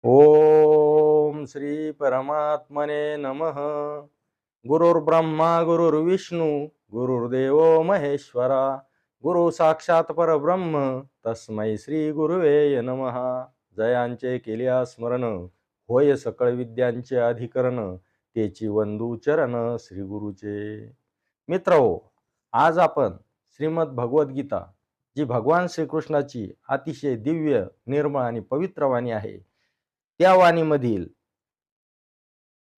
ओम श्री परमात्मने नमः. गुरुर्ब्रह्मा गुरुर्विष्णू गुरुर्देव महेश्वरा. गुरु साक्षात परब्रह्म तस्मै श्री गुरुवे नमः. जयांचे केल्या स्मरण होय सकळ विद्यांचे अधिकरण. तेची वंदू चरण श्री गुरुचे. मित्रहो, आज आपण श्रीमद भगवद्गीता, जी भगवान श्रीकृष्णाची अतिशय दिव्य, निर्मळ आणि पवित्र वाणी आहे, त्या वाणीमधील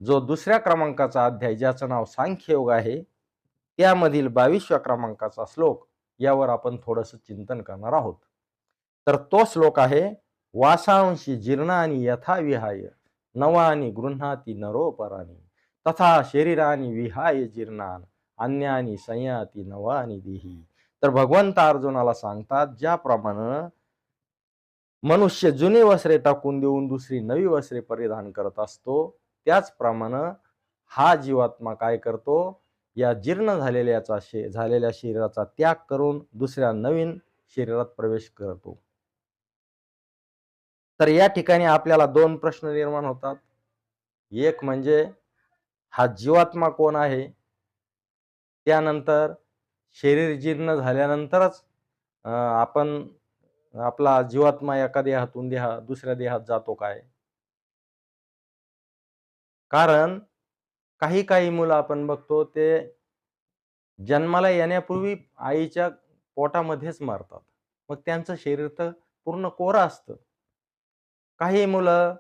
जो दुसऱ्या क्रमांकाचा अध्याय, ज्याचं नाव सांख्ययोग आहे, त्यामधील 22व्या क्रमांकाचा श्लोक यावर आपण थोडंसं चिंतन करणार आहोत. तर तो श्लोक आहे, वासांशी जीर्णानि यथा विहाय नवानि गृह्णाति नरोपराणि तथा शरीरानि विहाय जीर्णान अन्यानि संयाती नवानि देही. तर भगवंत अर्जुनाला सांगतात, ज्याप्रमाणे मनुष्य जुनी वस्त्रे टाकून देऊन दुसरी नवी वस्त्रे परिधान करत असतो, त्याचप्रमाणे हा जीवात्मा काय करतो, या जीर्ण झालेल्या शरीराचा त्याग करून दुसऱ्या नवीन शरीरात प्रवेश करतो. तर या ठिकाणी आपल्याला दोन प्रश्न निर्माण होतात. एक म्हणजे हा जीवात्मा कोण आहे, त्यानंतर शरीर जीर्ण झाल्यानंतरच आपण आपला जीवात्मा एका देहातून दुसऱ्या देहात जातो काय? कारण काही काही मुलं आपण बघतो, ते जन्माला येण्यापूर्वी आईच्या पोटामध्येच मरतात. मग त्यांचं शरीर तर पूर्ण कोरं असतं. काही मुलं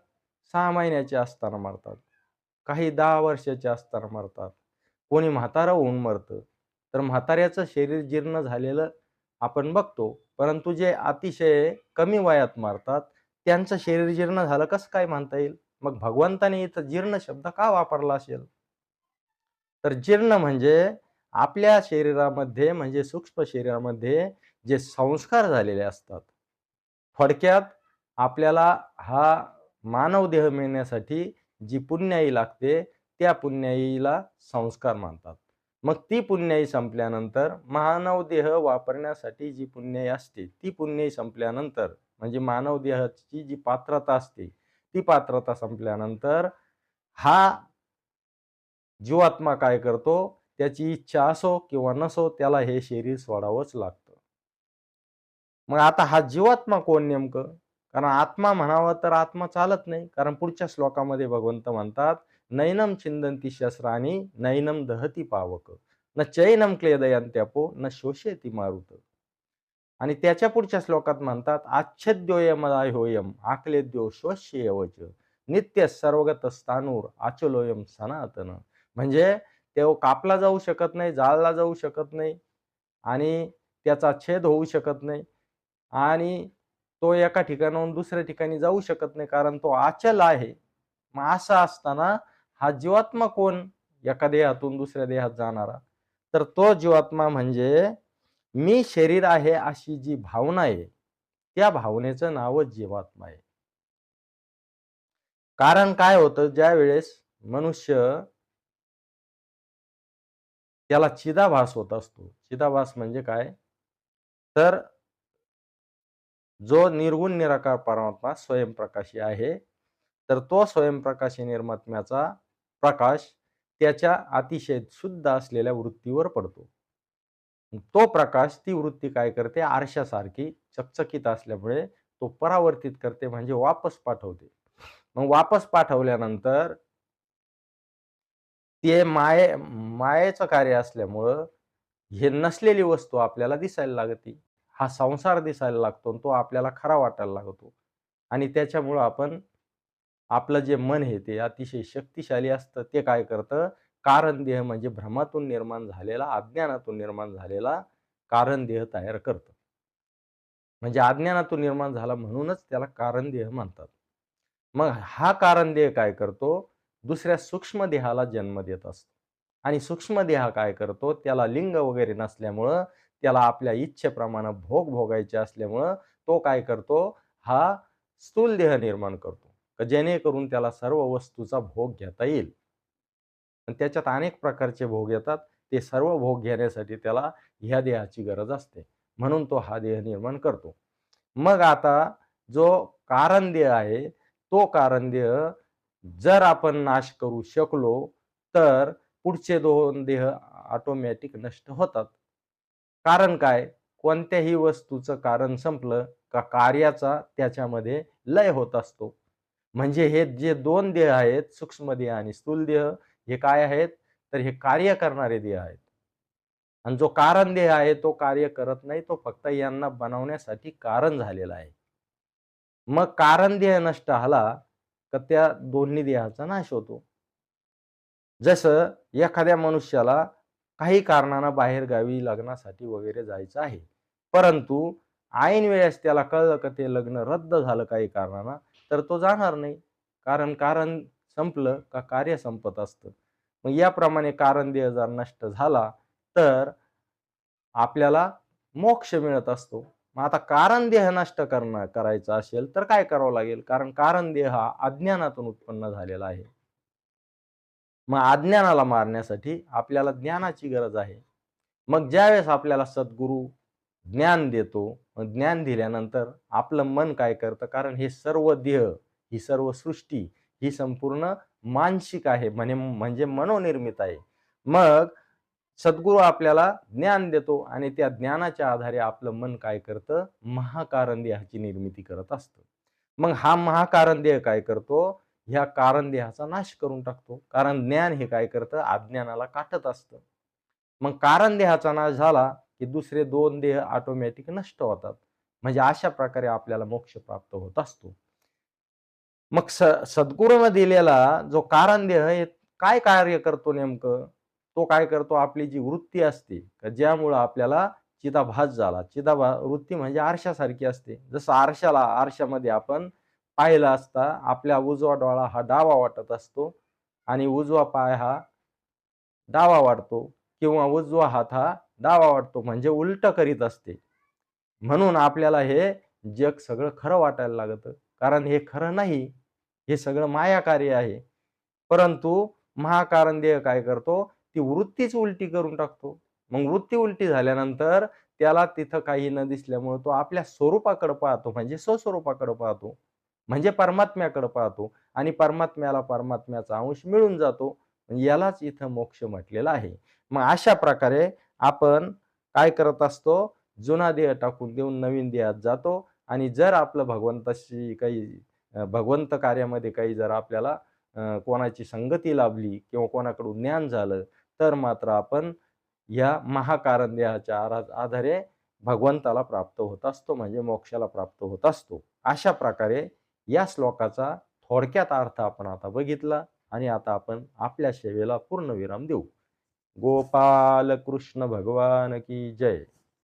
6 महिन्याचे असताना मरतात. काही 10 वर्षाचे असताना मरतात. कोणी म्हातारं होऊन मरतं. तर म्हाताऱ्याचं शरीर जीर्ण झालेलं आपण बघतो. परंतु जे अतिशय कमी वयात मरतात, त्यांचं शरीर जीर्ण झालं कसं काय म्हणता येईल? मग भगवंताने इथं जीर्ण शब्द का वापरला असेल? तर जीर्ण म्हणजे आपल्या शरीरामध्ये, म्हणजे सूक्ष्म शरीरामध्ये जे संस्कार झालेले असतात. थोडक्यात आपल्याला हा मानव देह मिळण्यासाठी जी पुण्याई लागते, त्या पुण्याईला संस्कार म्हणतात. मग ती पुण्याई संपल्यानंतर मानव देह वापरण्यासाठी जी पुण्याई असते, ती पुण्याई संपल्यानंतर, म्हणजे मानव देहाची जी पात्रता असते, ती पात्रता संपल्यानंतर हा जीवात्मा काय करतो, त्याची इच्छा असो किंवा नसो, त्याला हे शरीर सोडावंच लागतं. मग आता हा जीवात्मा कोण नेमकं? कारण आत्मा म्हणावं तर आत्मा चालत नाही. कारण पुढच्या श्लोकामध्ये भगवंत म्हणतात, नैनम छिंदन्ति शस्त्राणि नैनम दहती पावक न चैनम क्लेदयन्त्यपो न शोषयति मारुत. आणि त्याच्या पुढच्या श्लोकात म्हणतात, आच्छेद्योयमदाय होयम आक्लेद्यो शोष्येवच नित्य सर्वगत स्थानूर आचलोयम सनातन. म्हणजे तो कापला जाऊ शकत नाही, जाळला जाऊ शकत नाही आणि त्याचा छेद होऊ शकत नाही आणि तो एका ठिकाणाहून दुसऱ्या ठिकाणी जाऊ शकत नाही, कारण तो अचल आहे. मग असं असताना हा जीवात्मा कोण, एका देहातून दुसऱ्या देहात जाणारा? तर तो जीवात्मा म्हणजे मी शरीर आहे अशी जी भावना आहे, त्या भावनेचं नावच जीवात्मा आहे. कारण काय होतं, ज्या वेळेस मनुष्य त्याला चिदाभास होत असतो. चिदाभास म्हणजे काय? तर जो निर्गुण निराकार परमात्मा स्वयंप्रकाशी आहे, तर तो स्वयंप्रकाशी निर्मात्म्याचा प्रकाश त्याच्या अतिशय शुद्ध असलेल्या वृत्तीवर पडतो. तो प्रकाश, ती वृत्ती काय करते, आरशासारखी चकचकीत असल्यामुळे तो परावर्तित करते, म्हणजे वापस पाठवते. मग वापस पाठवल्यानंतर ते मायेचं कार्य असल्यामुळं हे नसलेली वस्तू आपल्याला दिसायला लागते. हा संसार दिसायला लागतो आणि तो आपल्याला खरा वाटायला लागतो. आणि त्याच्यामुळं आपण, आपलं जे मन आहे ते अतिशय शक्तिशाली असतं. ते काय करतं, कारण देह म्हणजे भ्रमातून निर्माण झालेला, अज्ञानातून निर्माण झालेला कारण देह तयार करतं. म्हणजे अज्ञानातून निर्माण झाला म्हणूनच त्याला कारण देह म्हणतात. मग हा कारण देह काय करतो, दुसऱ्या सूक्ष्म देहाला जन्म देत असतो. आणि सूक्ष्म देह काय करतो, त्याला लिंग वगैरे नसल्यामुळं, त्याला आपल्या इच्छेप्रमाणे भोग भोगायचे असल्यामुळं तो काय करतो, हा स्थूल देह निर्माण करतो, जेणेकरून त्याला सर्व वस्तूचा भोग घेता येईल. आणि त्याच्यात अनेक प्रकारचे भोग येतात. ते सर्व भोग घेण्यासाठी त्याला ह्या देहाची गरज असते. म्हणून तो हा देह निर्माण करतो. मग आता जो कारण देह आहे, तो कारण देह जर आपण नाश करू शकलो, तर पुढचे 2 देह ऑटोमॅटिक नष्ट होतात. कारण काय? कोणत्याही वस्तूचं कारण संपलं का कार्याचा त्याच्यामध्ये लय होत असतो. म्हणजे हे जे 2 देह आहेत, सूक्ष्म देह आणि स्थूल देह, हे काय आहेत? तर हे कार्य करणारे देह आहेत. आणि जो कारण देह आहे, तो कार्य करत नाही. तो फक्त यांना बनवण्यासाठी कारण झालेला आहे. मग कारण देह नष्ट झाला, तर त्या दोन्ही देहाचा नाश होतो. जसं एखाद्या मनुष्याला काही कारणानं बाहेरगावी लग्नासाठी वगैरे जायचं आहे. परंतु ऐन वेळेस त्याला कळलं का ते लग्न रद्द झालं काही कारणानं, तर तो जाणार नाही. कारण कारण संपलं का कार्य संपत असतं. मग याप्रमाणे कारण देह जर नष्ट झाला, तर आपल्याला मोक्ष मिळत असतो. मग आता कारण देह नष्ट करायचा असेल, तर काय करावं लागेल? कारण कारण देह हा अज्ञानातून उत्पन्न झालेला आहे. मग अज्ञानाला मारण्यासाठी आपल्याला ज्ञानाची गरज आहे. मग ज्यावेळेस आपल्याला सद्गुरू ज्ञान देतो, मग ज्ञान दिल्यानंतर आपलं मन काय करतं? कारण हे सर्व देह, ही सर्व सृष्टी, ही संपूर्ण मानसिक आहे, म्हणजे मनोनिर्मित आहे. मग सद्गुरू आपल्याला ज्ञान देतो आणि त्या ज्ञानाच्या आधारे आपलं मन काय करतं? महाकारण देहाची निर्मिती करत असतं. मग हा महाकारण देह काय करतो? ह्या कारण देहाचा नाश करून टाकतो. कारण ज्ञान हे काय करतं? अज्ञानाला काटत असतं. मग कारण देहाचा नाश झाला, की दुसरे 2 देह ऑटोमॅटिक नष्ट होतात. म्हणजे अशा प्रकारे आपल्याला मोक्ष प्राप्त होत असतो. मग सद्गुरूनं दिलेला जो कारण देह आहे, काय कार्य करतो नेमकं? तो काय करतो? आपली जी वृत्ती असते, का ज्यामुळं आपल्याला चिदाभास झाला. वृत्ती म्हणजे आरशासारखी असते. जसं आरशामध्ये आपण पाहिलं असता आपला उजवा डोळा हा डावा वाटत असतो आणि उजवा पाय हा डावा वाटतो किंवा उजवा हात हा डावा वाटतो म्हणजे उलटं करीत असते. म्हणून आपल्याला हे जग सगळं खरं वाटायला लागतं. कारण हे खरं नाही. हे सगळं मायाकार्य आहे. परंतु महाकारण देह काय करतो? ती वृत्तीच उलटी करून टाकतो. मग वृत्ती उलटी झाल्यानंतर त्याला तिथं काही न दिसल्यामुळे तो आपल्या स्वरूपाकडे पाहतो म्हणजे स्वस्वरूपाकडे पाहतो. म्हणजे परमात्म्याकडे पाहतो आणि परमात्म्याला परमात्म्याचा अंश मिळून जातो. यालाच इथं मोक्ष म्हटलेलं आहे. मग अशा प्रकारे आपण काय करत असतो? जुना देह टाकून देऊन नवीन देहात जातो आणि जर आपलं भगवंताशी काही भगवंत कार्यामध्ये काही जर आपल्याला कोणाची संगती लाभली किंवा कोणाकडून ज्ञान झालं, तर मात्र आपण या महाकारण देहाच्या आधारे भगवंताला प्राप्त होत असतो, म्हणजे मोक्षाला प्राप्त होत असतो. अशा प्रकारे या श्लोकाचा थोडक्यात अर्थ आपण आता बघितला आणि आता आपण आपल्या सेवेला पूर्णविराम देऊ. गोपाल कृष्ण भगवान की जय.